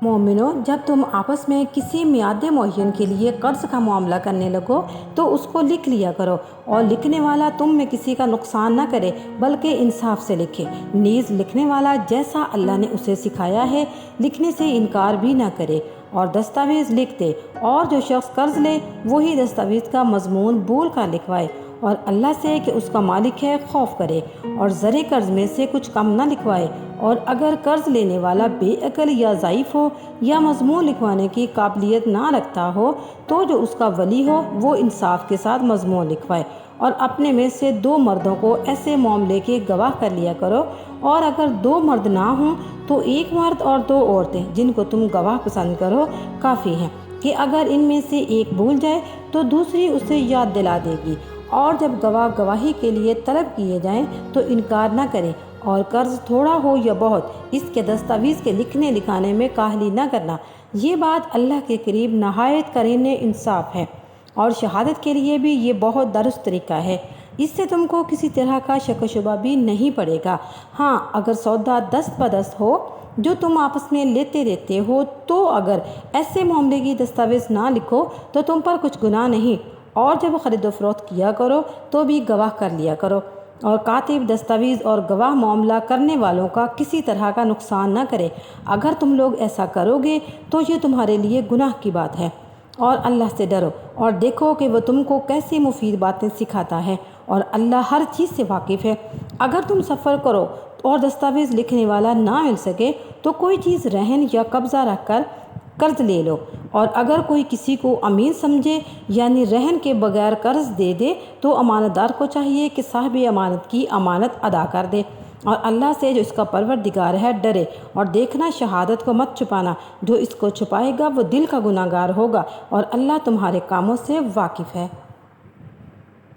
مومنو، جب تم آپس میں کسی میعاد معین کے لیے قرض کا معاملہ کرنے لگو تو اس کو لکھ لیا کرو، اور لکھنے والا تم میں کسی کا نقصان نہ کرے بلکہ انصاف سے لکھے۔ نیز لکھنے والا جیسا اللہ نے اسے سکھایا ہے لکھنے سے انکار بھی نہ کرے، اور دستاویز لکھ دے، اور جو شخص قرض لے وہی دستاویز کا مضمون بول کر لکھوائے، اور اللہ سے کہ اس کا مالک ہے خوف کرے، اور زر قرض میں سے کچھ کم نہ لکھوائے۔ اور اگر قرض لینے والا بے عقل یا ضعیف ہو یا مضمون لکھوانے کی قابلیت نہ رکھتا ہو تو جو اس کا ولی ہو وہ انصاف کے ساتھ مضمون لکھوائے، اور اپنے میں سے 2 مردوں کو ایسے معاملے کے گواہ کر لیا کرو، اور اگر 2 مرد نہ ہوں تو 1 مرد اور 2 عورتیں جن کو تم گواہ پسند کرو کافی ہیں، کہ اگر ان میں سے ایک بھول جائے تو دوسری اسے یاد دلا دے گی۔ اور جب گواہ گواہی کے لیے طلب کیے جائیں تو انکار نہ کرے، اور قرض تھوڑا ہو یا بہت اس کے دستاویز کے لکھنے لکھانے میں کاہلی نہ کرنا۔ یہ بات اللہ کے قریب نہایت قرین انصاف ہے، اور شہادت کے لیے بھی یہ بہت درست طریقہ ہے۔ اس سے تم کو کسی طرح کا شک و شبہ بھی نہیں پڑے گا۔ ہاں، اگر سودا دست بدست ہو جو تم آپس میں لیتے دیتے ہو تو اگر ایسے معاملے کی دستاویز نہ لکھو تو تم پر کچھ گناہ نہیں، اور جب خرید و فروخت کیا کرو تو بھی گواہ کر لیا کرو، اور کاتب دستاویز اور گواہ معاملہ کرنے والوں کا کسی طرح کا نقصان نہ کرے۔ اگر تم لوگ ایسا کرو گے تو یہ تمہارے لیے گناہ کی بات ہے، اور اللہ سے ڈرو اور دیکھو کہ وہ تم کو کیسی مفید باتیں سکھاتا ہے، اور اللہ ہر چیز سے واقف ہے۔ اگر تم سفر کرو اور دستاویز لکھنے والا نہ مل سکے تو کوئی چیز رہن یا قبضہ رکھ کر قرض لے لو، اور اگر کوئی کسی کو امین سمجھے یعنی رہن کے بغیر قرض دے دے تو امانت دار کو چاہیے کہ صاحب امانت کی امانت ادا کر دے، اور اللہ سے جو اس کا پروردگار ہے ڈرے، اور دیکھنا شہادت کو مت چھپانا، جو اس کو چھپائے گا وہ دل کا گناہ گار ہوگا، اور اللہ تمہارے کاموں سے واقف ہے۔